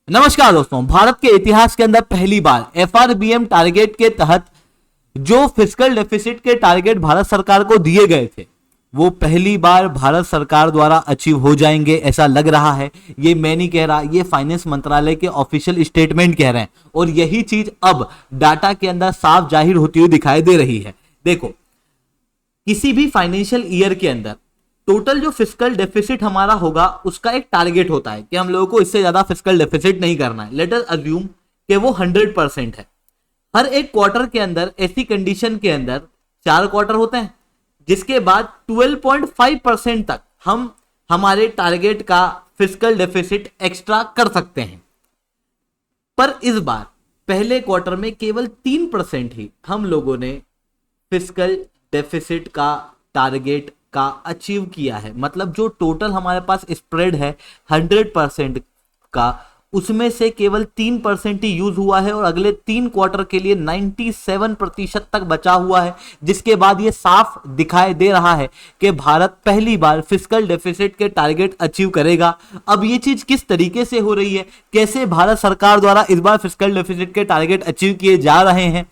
नमस्कार दोस्तों, भारत के इतिहास के अंदर पहली बार एफआरबीएम टारगेट के तहत जो फिस्कल डेफिसिट के टारगेट भारत सरकार को दिए गए थे वो पहली बार भारत सरकार द्वारा अचीव हो जाएंगे ऐसा लग रहा है। ये मैं नहीं कह रहा, ये फाइनेंस मंत्रालय के ऑफिशियल स्टेटमेंट कह रहे हैं और यही चीज अब डाटा के अंदर साफ जाहिर होती हुई दिखाई दे रही है। देखो, किसी भी फाइनेंशियल ईयर के अंदर टोटल जो फिस्कल डेफिसिट हमारा होगा उसका एक टारगेट होता है कि हम लोगों को इससे ज्यादा फिस्कल डेफिसिट नहीं करना है। लेट अस अज्यूम कि वो 100% है। हर एक क्वार्टर के अंदर ऐसी कंडीशन के अंदर 4 क्वार्टर होते हैं जिसके बाद 12.5% तक हम हमारे टारगेट का फिस्कल डेफिसिट एक्स्ट्रा कर सकते हैं। पर इस बार पहले क्वार्टर में केवल 3% ही हम लोगों ने फिस्कल डेफिसिट का टारगेट का अचीव किया है। मतलब जो टोटल हमारे पास स्प्रेड है 100% का, उसमें से केवल 3% ही यूज हुआ है और अगले 3 क्वार्टर के लिए 97% तक बचा हुआ है, जिसके बाद ये साफ दिखाई दे रहा है कि भारत पहली बार फिस्कल डेफिसिट के टारगेट अचीव करेगा। अब ये चीज किस तरीके से हो रही है, कैसे भारत सरकार द्वारा इस बार फिस्कल डेफिसिट के टारगेट अचीव किए जा रहे हैं,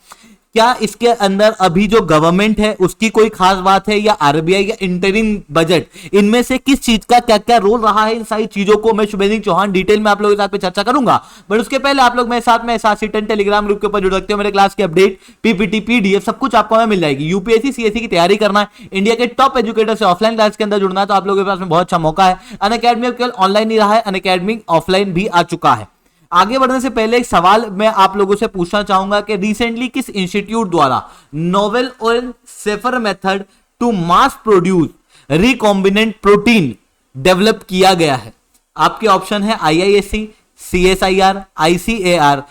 क्या इसके अंदर अभी जो गवर्नमेंट है उसकी कोई खास बात है या आरबीआई या इंटरिम बजट, इनमें से किस चीज का क्या क्या रोल रहा है, इन सारी चीजों को मैं शुभेंद्र चौहान डिटेल में आप लोगों के साथ में चर्चा करूंगा। बट उसके पहले आप लोग मेरे साथ में SRC10 टेलीग्राम ग्रुप के ऊपर जुड़ सकते हो। मेरे क्लास की अपडेट, पीपीटी, पीडीएफ सब कुछ आपको मिल जाएगी। यूपीएससी सीएससी की तैयारी करना है, इंडिया के टॉप एजुकेटर से ऑफलाइन क्लास के अंदर जुड़ना है तो आप लोगों के पास में बहुत अच्छा मौका है। अनअकैडमी केवल ऑनलाइन नहीं रहा है, अनअकैडमी ऑफलाइन भी आ चुका है। आगे बढ़ने से पहले एक सवाल मैं आप लोगों से पूछना चाहूंगा कि रिसेंटली किस इंस्टीट्यूट द्वारा नोवेल और safer method to mass produce recombinant protein develop किया गया है। आपके ऑप्शन है IISc, CSIR, ICAR,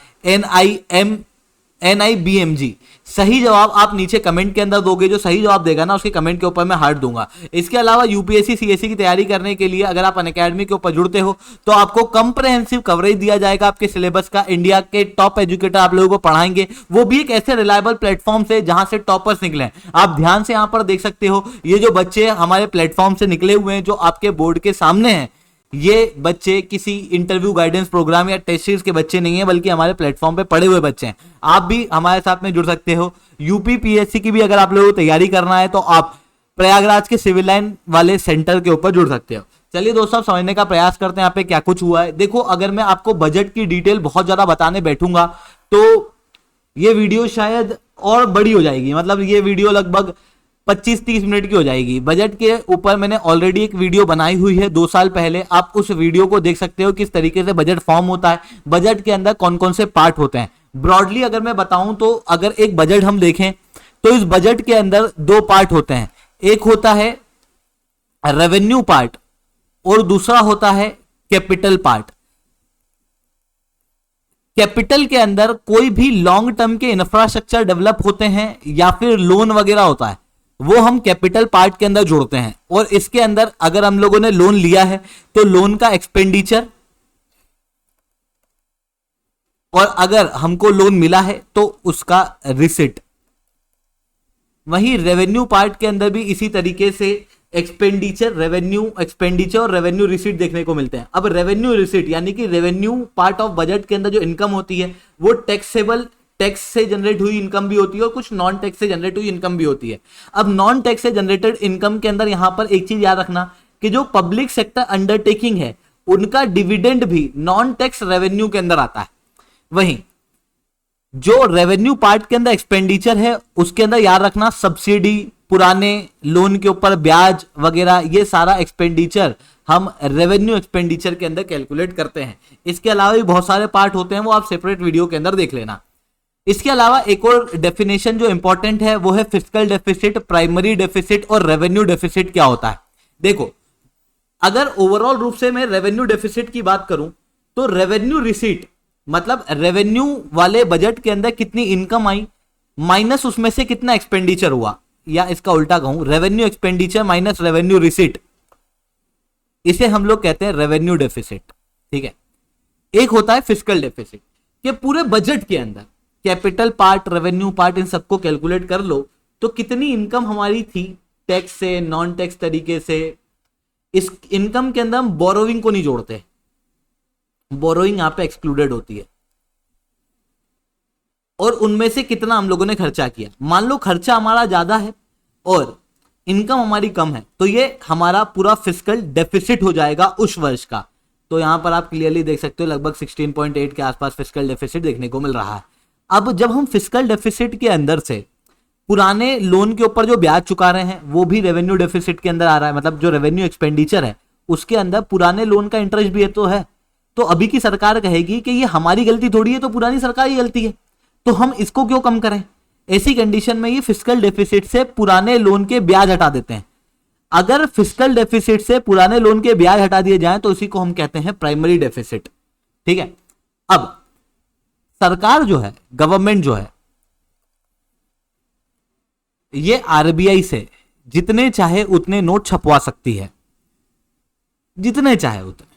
NIBMG। सही जवाब आप नीचे कमेंट के अंदर दोगे, जो सही जवाब देगा ना उसके कमेंट के ऊपर मैं हार्ट दूंगा। इसके अलावा यूपीएससी सीएससी की तैयारी करने के लिए अगर आप अनअकैडमी के ऊपर जुड़ते हो तो आपको कंप्रहेंसिव कवरेज दिया जाएगा आपके सिलेबस का। इंडिया के टॉप एजुकेटर आप लोगों को पढ़ाएंगे, वो भी एक ऐसे रिलायबल प्लेटफॉर्म से जहां से टॉपर्स निकले हैं। आप ध्यान से यहां पर देख सकते हो, ये जो बच्चे हमारे प्लेटफॉर्म से निकले हुए हैं जो आपके बोर्ड के सामने हैं, ये बच्चे किसी इंटरव्यू गाइडेंस प्रोग्राम या टेस्ट सीरीज के बच्चे नहीं है, बल्कि हमारे प्लेटफॉर्म पे पढ़े हुए बच्चे हैं। आप भी हमारे साथ में जुड़ सकते हो। यूपी पीएससी की भी अगर आप लोगों को तैयारी करना है तो आप प्रयागराज के सिविल लाइन वाले सेंटर के ऊपर जुड़ सकते हो। चलिए दोस्तों, आप समझने का प्रयास करते हैं यहाँ पे क्या कुछ हुआ है। देखो, अगर मैं आपको बजट की डिटेल बहुत ज्यादा बताने बैठूंगा तो ये वीडियो शायद और बड़ी हो जाएगी। मतलब ये वीडियो लगभग 25-30 मिनट की हो जाएगी। बजट के ऊपर मैंने ऑलरेडी एक वीडियो बनाई हुई है 2 साल पहले, आप उस वीडियो को देख सकते हो किस तरीके से बजट फॉर्म होता है, बजट के अंदर कौन कौन से पार्ट होते हैं। ब्रॉडली अगर मैं बताऊं तो अगर एक बजट हम देखें तो इस बजट के अंदर 2 पार्ट होते हैं। एक होता है रेवेन्यू पार्ट और दूसरा होता है कैपिटल पार्ट। कैपिटल के अंदर कोई भी लॉन्ग टर्म के इंफ्रास्ट्रक्चर डेवलप होते हैं या फिर लोन वगैरह होता है, वो हम कैपिटल पार्ट के अंदर जोड़ते हैं। और इसके अंदर अगर हम लोगों ने लोन लिया है तो लोन का एक्सपेंडिचर, और अगर हमको लोन मिला है तो उसका रिसिट। वहीं रेवेन्यू पार्ट के अंदर भी इसी तरीके से एक्सपेंडिचर, रेवेन्यू एक्सपेंडिचर और रेवेन्यू रिसीट देखने को मिलते हैं। अब रेवेन्यू रिसीट यानी कि रेवेन्यू पार्ट ऑफ बजट के अंदर जो इनकम होती है वो टैक्सेबल, टैक्स से जनरेट हुई इनकम भी होती है और कुछ नॉन टैक्स से जनरेट हुई इनकम भी होती है। अब नॉन टैक्स से जनरेटेड इनकम के अंदर यहां पर एक चीज याद रखना कि जो पब्लिक सेक्टर अंडरटेकिंग है उनका डिविडेंड भी नॉन टैक्स रेवेन्यू के अंदर आता है। वहीं जो रेवेन्यू पार्ट के अंदर एक्सपेंडिचर है उसके अंदर याद रखना सब्सिडी, पुराने लोन के ऊपर ब्याज वगैरह, ये सारा एक्सपेंडिचर हम रेवेन्यू एक्सपेंडिचर के अंदर कैलकुलेट करते हैं। इसके अलावा भी बहुत सारे पार्ट होते हैं, वो आप सेपरेट वीडियो के अंदर देख लेना। इसके अलावा एक और डेफिनेशन जो इंपॉर्टेंट है वो है फिस्कल डेफिसिट, प्राइमरी डेफिसिट और रेवेन्यू डेफिसिट क्या होता है। देखो, अगर ओवरऑल रूप से मैं रेवेन्यू डेफिसिट की बात करूं तो रेवेन्यू रिसीट मतलब रेवेन्यू वाले बजट के अंदर कितनी इनकम आई माइनस उसमें से कितना एक्सपेंडिचर हुआ, या इसका उल्टा कहूं revenue expenditure minus revenue receipt, इसे हम लोग कहते हैं रेवेन्यू डेफिसिट। ठीक है। एक होता है फिस्कल डेफिसिट कि पूरे बजट के अंदर कैपिटल पार्ट, रेवेन्यू पार्ट, इन सबको कैलकुलेट कर लो तो कितनी इनकम हमारी थी टैक्स से, नॉन टैक्स तरीके से। इस इनकम के अंदर हम बोरोविंग को नहीं जोड़ते, बोरोइंग यहाँ पे एक्सक्लूडेड होती है। और उनमें से कितना हम लोगों ने खर्चा किया। मान लो खर्चा हमारा ज्यादा है और इनकम हमारी कम है, तो ये हमारा पूरा फिस्कल डेफिसिट हो जाएगा उस वर्ष का। तो यहां पर आप क्लियरली देख सकते हो लगभग 16.8 के आसपास फिस्कल डेफिसिट देखने को मिल रहा है। अब जब हम फिस्कल डेफिसिट के अंदर से पुराने लोन के ऊपर जो ब्याज चुका रहे हैं वो भी रेवेन्यू डेफिसिट के अंदर आ रहा है, मतलब जो रेवेन्यू एक्सपेंडिचर है उसके अंदर पुराने लोन का इंटरेस्ट भी है तो है। तो अभी की सरकार कहेगी कि ये हमारी गलती थोड़ी है, तो पुरानी सरकार की गलती है, तो हम इसको क्यों कम करें। ऐसी कंडीशन में ये फिस्कल डेफिसिट से पुराने लोन के ब्याज हटा देते हैं। अगर फिस्कल डेफिसिट से पुराने लोन के ब्याज हटा दिए जाएं तो इसी को हम कहते हैं प्राइमरी डेफिसिट। ठीक है। अब सरकार जो है, गवर्नमेंट जो है, ये आरबीआई से जितने चाहे उतने नोट छपवा सकती है, जितने चाहे उतने।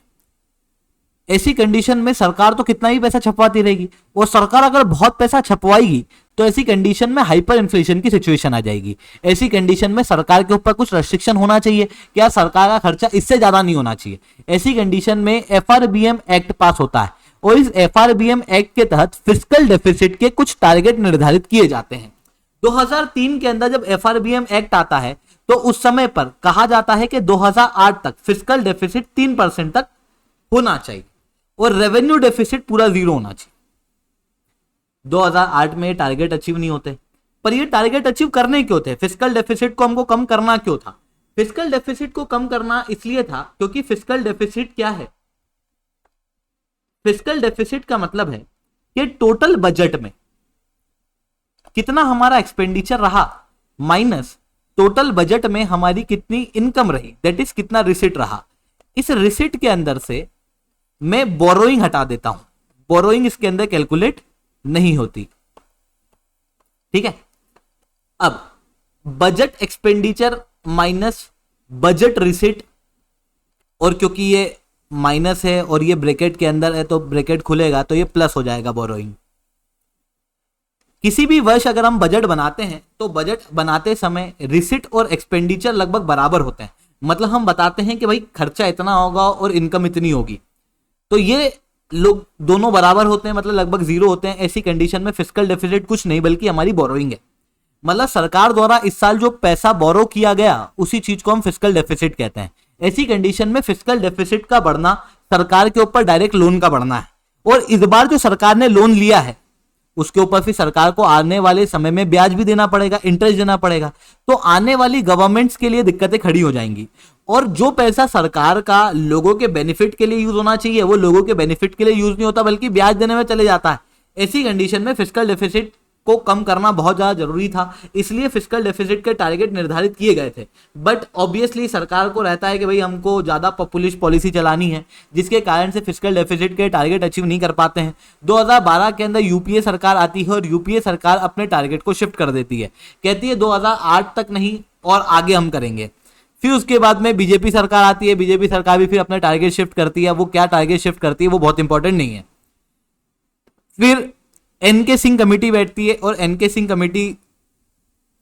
ऐसी कंडीशन में सरकार तो कितना ही पैसा छपवाती रहेगी, और सरकार अगर बहुत पैसा छपवाएगी तो ऐसी कंडीशन में हाइपर इन्फ्लेशन की सिचुएशन आ जाएगी। ऐसी कंडीशन में सरकार के ऊपर कुछ रेस्ट्रिक्शन होना चाहिए, क्या सरकार का खर्चा इससे ज्यादा नहीं होना चाहिए। ऐसी कंडीशन में एफआरबीएम एक्ट पास होता है और इस एफआरबीएम एक्ट के तहत फिस्कल डेफिसिट के कुछ टारगेट निर्धारित किए जाते हैं। 2003 के अंदर जब एफआरबीएम एक्ट आता है तो उस समय पर कहा जाता है कि 2008 तक फिस्कल डेफिसिट 3% तक होना चाहिए और रेवेन्यू डेफिसिट पूरा 0 होना चाहिए। 2008 में ये टारगेट अचीव नहीं होते, पर ये टारगेट अचीव करने क्यों थे? फिस्कल डेफिसिट को हमको कम करना क्यों था? फिस्कल डेफिसिट को कम करना इसलिए था क्योंकि फिस्कल डेफिसिट क्या है? फिस्कल डेफिसिट का मतलब है कि टोटल बजट में कितना हमारा एक्सपेंडिचर रहा माइनस टोटल बजट में हमारी कितनी इनकम रही, दैट इज कितना रिसिट रहा। इस रिसिट के अंदर से मैं बोरोइंग हटा देता हूं, बोरोइंग इसके अंदर कैलकुलेट नहीं होती। ठीक है। अब budget expenditure minus budget receipt, और क्योंकि ये माइनस है और ये ब्रैकेट के अंदर है तो ब्रैकेट खुलेगा तो ये प्लस हो जाएगा बोरोइंग। किसी भी वर्ष अगर हम बजट बनाते हैं तो बजट बनाते समय रिसिट और एक्सपेंडिचर लगभग बराबर होते हैं, मतलब हम बताते हैं कि भाई खर्चा इतना होगा और इनकम इतनी होगी, तो ये लोग दोनों बराबर होते हैं, मतलब लगभग 0 होते हैं। ऐसी कंडीशन में फिस्कल डेफिसिट कुछ नहीं बल्कि हमारी बोरोइंग है, मतलब सरकार द्वारा इस साल जो पैसा बोरो किया गया उसी चीज को हम फिस्कल डेफिसिट कहते हैं। ऐसी कंडीशन में फिस्कल डेफिसिट का बढ़ना सरकार के ऊपर डायरेक्ट लोन का बढ़ना है, और इस बार जो सरकार ने लोन लिया है उसके ऊपर फिर सरकार को आने वाले समय में ब्याज भी देना पड़ेगा, इंटरेस्ट देना पड़ेगा, तो आने वाली गवर्नमेंट्स के लिए दिक्कतें खड़ी हो जाएंगी। और जो पैसा सरकार का लोगों के बेनिफिट के लिए यूज होना चाहिए वो लोगों के बेनिफिट के लिए यूज नहीं होता बल्कि ब्याज देने में चले जाता है। ऐसी कंडीशन में फिस्कल डेफिसिट को कम करना बहुत ज्यादा जरूरी था, इसलिए फिस्कल डेफिसिट के टारगेट निर्धारित किए गए थे। बट ऑब्वियसली सरकार को रहता है कि भाई हमको ज्यादा पॉपुलिस्ट पॉलिसी चलानी है, जिसके कारण से फिस्कल डेफिसिट के टारगेट अचीव नहीं कर पाते हैं। 2012 के अंदर यूपीए सरकार आती है और यूपीए सरकार अपने टारगेट को शिफ्ट कर देती है, कहती है 2008 तक नहीं और आगे हम करेंगे। फिर उसके बाद में बीजेपी सरकार आती है, बीजेपी सरकार भी फिर अपने टारगेट शिफ्ट करती है। वो क्या टारगेट शिफ्ट करती है वो बहुत इंपॉर्टेंट नहीं है। फिर एनके सिंह कमेटी बैठती है और एनके सिंह कमेटी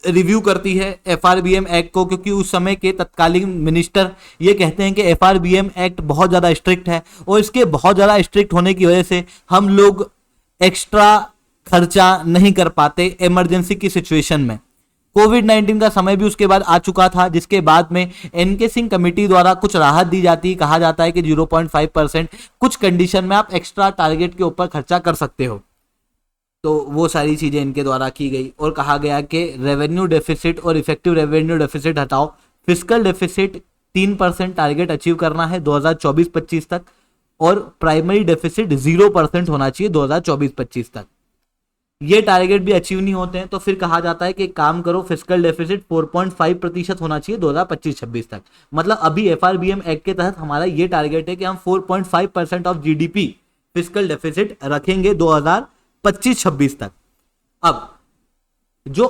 रिव्यू करती है एफआरबीएम एक्ट को, क्योंकि उस समय के तत्कालीन मिनिस्टर ये कहते हैं कि एफआरबीएम एक्ट बहुत ज़्यादा स्ट्रिक्ट है और इसके बहुत ज़्यादा स्ट्रिक्ट होने की वजह से हम लोग एक्स्ट्रा खर्चा नहीं कर पाते इमरजेंसी की सिचुएशन में। कोविड-19 का समय भी उसके बाद आ चुका था, जिसके बाद में एनके सिंह कमेटी द्वारा कुछ राहत दी जाती है। कहा जाता है कि 0.5% कुछ कंडीशन में आप एक्स्ट्रा टारगेट के ऊपर खर्चा कर सकते हो। तो वो सारी चीजें इनके द्वारा की गई और कहा गया कि रेवेन्यू डेफिसिट और इफेक्टिव रेवेन्यू डेफिसिट हटाओ, फिस्कल डेफिसिट 3% टारगेट अचीव करना है 2024-25 तक, और प्राइमरी डेफिसिट 0% होना चाहिए 2024-25 तक। ये टारगेट भी अचीव नहीं होते हैं तो फिर कहा जाता है कि काम करो, फिस्कल डेफिसिट 4.5% होना चाहिए 2025-26 तक। मतलब अभी एफआरबीएम एक्ट के तहत हमारा ये टारगेट है कि हम 4.5% ऑफ जीडीपी फिस्कल डेफिसिट रखेंगे 2025-26 तक। अब जो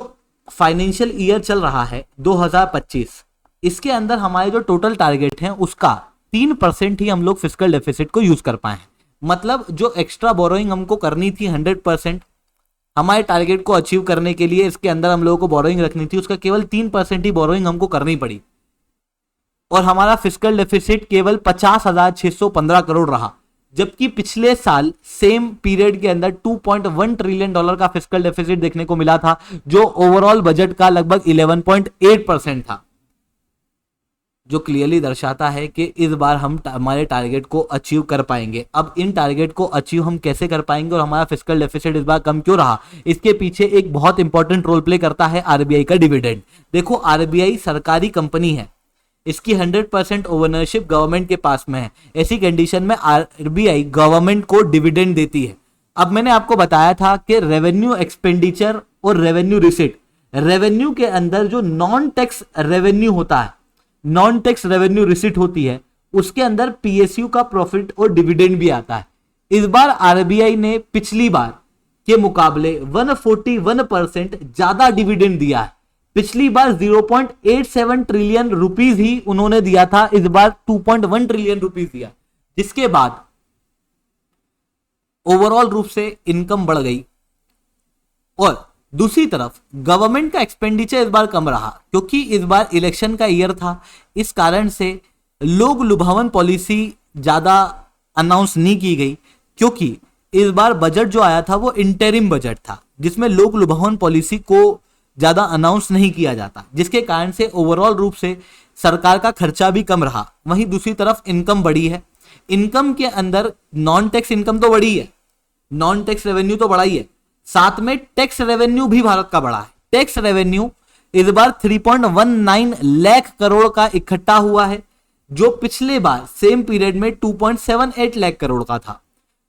फाइनेंशियल ईयर चल रहा है 2025, इसके अंदर हमारे जो टोटल टारगेट हैं उसका 3% ही हम लोग फिस्कल डेफिसिट को यूज कर पाए हैं। मतलब जो एक्स्ट्रा बोरोइंग हमको करनी थी 100% हमारे टारगेट को अचीव करने के लिए, इसके अंदर हम लोगों को बोरोइंग रखनी थी, उसका केवल 3% ही बोरोइंग हमको करनी पड़ी और हमारा फिस्कल डेफिसिट केवल 50,615 करोड़ रहा, जबकि पिछले साल सेम पीरियड के अंदर 2.1 ट्रिलियन डॉलर का फिस्कल डेफिसिट देखने को मिला था, जो ओवरऑल बजट का लगभग 11.8% था, जो क्लियरली दर्शाता है कि इस बार हम हमारे टारगेट को अचीव कर पाएंगे। अब इन टारगेट को अचीव हम कैसे कर पाएंगे और हमारा फिस्कल डेफिसिट इस बार कम क्यों रहा, इसके पीछे एक बहुत इंपॉर्टेंट रोल प्ले करता है आरबीआई का डिविडेंड। देखो, आरबीआई सरकारी कंपनी है, इसकी 100% ओनरशिप गवर्नमेंट के पास में है। ऐसी कंडीशन में आरबीआई गवर्नमेंट को डिविडेंड देती है। अब मैंने आपको बताया था कि रेवेन्यू एक्सपेंडिचर और रेवेन्यू रिसीट, रेवेन्यू के अंदर जो नॉन टैक्स रेवेन्यू होता है, नॉन टैक्स रेवेन्यू रिसीट होती है, उसके अंदर पीएसयू का प्रॉफिट और डिविडेंड भी आता है। इस बार आरबीआई ने पिछली बार के मुकाबले 141% ज्यादा डिविडेंड दिया है। पिछली बार 0.87 ट्रिलियन रुपीस ही उन्होंने दिया था, इस बार 2.1 ट्रिलियन रुपीस दिया, जिसके बाद ओवरऑल रूप से इनकम बढ़ गई। और दूसरी तरफ गवर्नमेंट का एक्सपेंडिचर इस बार कम रहा, क्योंकि इस बार इलेक्शन का ईयर था। इस कारण से लोग लुभावन पॉलिसी ज्यादा अनाउंस नहीं की गई, क्योंकि इस बार बजट जो आया था वो इंटरिम बजट था, जिसमें लोग लुभावन पॉलिसी को ज्यादा अनाउंस नहीं किया जाता, जिसके कारण से ओवरऑल रूप से सरकार का खर्चा भी कम रहा। वहीं दूसरी तरफ इनकम बढ़ी है। इनकम के अंदर नॉन टैक्स इनकम तो बढ़ी है, नॉन टैक्स रेवेन्यू तो बढ़ा ही है, साथ में टैक्स रेवेन्यू भी भारत का बढ़ा है। टैक्स रेवेन्यू इस बार 3.19 लाख करोड़ का इकट्ठा हुआ है, जो पिछले बार सेम पीरियड में 2.78 लाख करोड़ का था।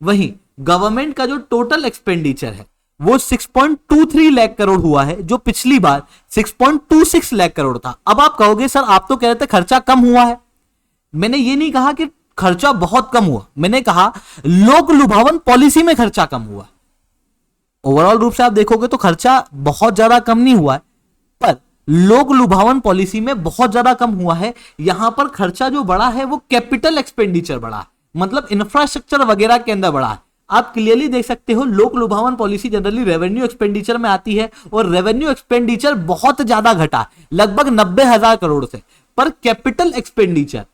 वहीं गवर्नमेंट का जो टोटल एक्सपेंडिचर है वो 6.23 लाख करोड़ हुआ है, जो पिछली बार 6.26 लाख करोड़ था। अब आप कहोगे सर आप तो कह रहे थे खर्चा कम हुआ है। मैंने ये नहीं कहा कि खर्चा बहुत कम हुआ, मैंने कहा लोक लुभावन पॉलिसी में खर्चा कम हुआ। ओवरऑल रूप से आप देखोगे तो खर्चा बहुत ज्यादा कम नहीं हुआ है, पर लोक लुभावन पॉलिसी में बहुत ज्यादा कम हुआ है। यहां पर खर्चा जो बढ़ा है वो कैपिटल एक्सपेंडिचर बढ़ा है, मतलब इंफ्रास्ट्रक्चर वगैरह के अंदर बढ़ा है। आप क्लियरली देख सकते हो लोक लुभावन पॉलिसी जनरली रेवेन्यू एक्सपेंडिचर में आती है, और रेवेन्यू एक्सपेंडिचर बहुत ज्यादा घटा, लगभग 90,000 करोड़ से, पर कैपिटल एक्सपेंडिचर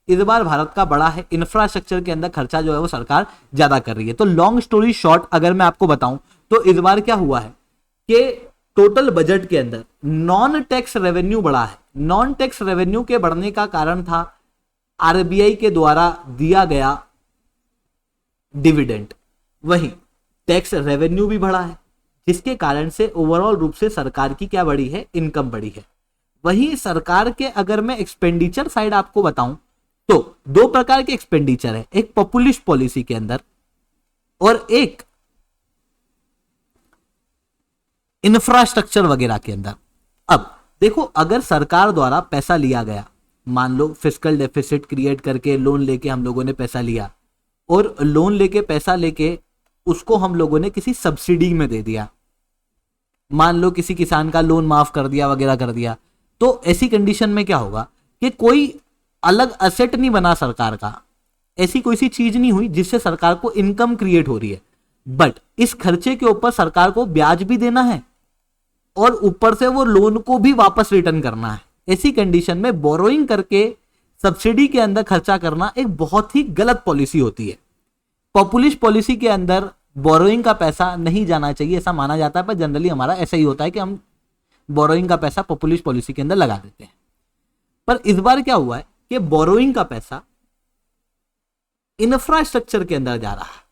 इस बार भारत का बड़ा है। इंफ्रास्ट्रक्चर के अंदर खर्चा जो है वो सरकार ज्यादा कर रही है। तो लॉन्ग स्टोरी शॉर्ट अगर मैं आपको बताऊं तो इस बार क्या हुआ है कि टोटल बजट के अंदर नॉन टैक्स रेवेन्यू बढ़ा है। नॉन टैक्स रेवेन्यू के बढ़ने का कारण था आरबीआई के द्वारा दिया गया डिविडेंड। वहीं टैक्स रेवेन्यू भी बढ़ा है, जिसके कारण से ओवरऑल रूप से सरकार की क्या बढ़ी है, इनकम बढ़ी है। वहीं सरकार के अगर मैं एक्सपेंडिचर साइड आपको बताऊं तो दो प्रकार के एक्सपेंडिचर है, एक पॉपुलिस्ट पॉलिसी के अंदर और एक इंफ्रास्ट्रक्चर वगैरह के अंदर। अब देखो, अगर सरकार द्वारा पैसा लिया गया, मान लो फिस्कल डेफिसिट क्रिएट करके लोन लेके हम लोगों ने पैसा लिया, और लोन लेके पैसा लेके उसको हम लोगों ने किसी सब्सिडी में दे दिया, मान लो किसी किसान का लोन माफ कर दिया वगैरह कर दिया, तो ऐसी कंडीशन में क्या होगा कि कोई अलग असेट नहीं बना सरकार का, ऐसी कोई सी चीज नहीं हुई जिससे सरकार को इनकम क्रिएट हो रही है, बट इस खर्चे के ऊपर सरकार को ब्याज भी देना है और ऊपर से वो लोन को भी वापस रिटर्न करना है। ऐसी कंडीशन में बोरोइंग करके सब्सिडी के अंदर खर्चा करना एक बहुत ही गलत पॉलिसी होती है। पॉपुलिस्ट पॉलिसी के अंदर बोरोइंग का पैसा नहीं जाना चाहिए, ऐसा माना जाता है, पर जनरली हमारा ऐसा ही होता है कि हम बोरोइंग का पैसा पॉपुलिस्ट पॉलिसी के अंदर लगा देते हैं। पर इस बार क्या हुआ है कि बोरोइंग का पैसा इंफ्रास्ट्रक्चर के अंदर जा रहा है।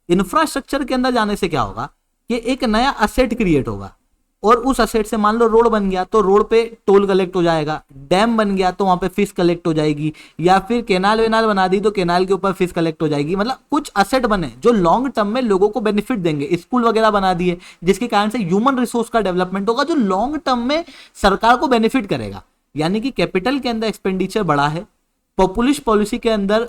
इंफ्रास्ट्रक्चर के अंदर जाने से क्या होगा कि एक नया असेट क्रिएट होगा, और उस असेट से मान लो रोड बन गया तो रोड पे टोल कलेक्ट हो जाएगा, डैम बन गया तो वहां पे फीस कलेक्ट हो जाएगी, या फिर केनाल वेनाल बना दी तो केनाल के ऊपर फीस कलेक्ट हो जाएगी। मतलब कुछ असेट बने जो लॉन्ग टर्म में लोगों को बेनिफिट देंगे। स्कूल वगैरह बना दिए जिसके कारण से ह्यूमन रिसोर्स का डेवलपमेंट होगा, जो लॉन्ग टर्म में सरकार को बेनिफिट करेगा। यानी कि कैपिटल के अंदर एक्सपेंडिचर बढ़ा है, पॉपुलिस्ट पॉलिसी के अंदर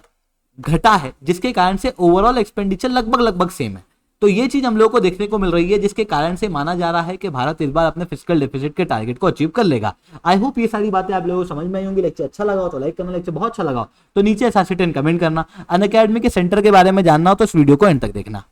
घटा है, जिसके कारण से ओवरऑल एक्सपेंडिचर लगभग सेम है। तो ये चीज हम लोगों को देखने को मिल रही है, जिसके कारण से माना जा रहा है कि भारत इस बार अपने फिस्कल डेफिसिट के टारगेट को अचीव कर लेगा। आई होप ये सारी बातें आप लोगों को समझ में आई होंगी। लेक्चर अच्छा लगा हो तो लाइक करना, लेक्चर बहुत अच्छा लगा हो तो नीचे SRC10 कमेंट करना। अनअकैडमी के सेंटर के बारे में जानना हो तो इस वीडियो को एंड तक देखना।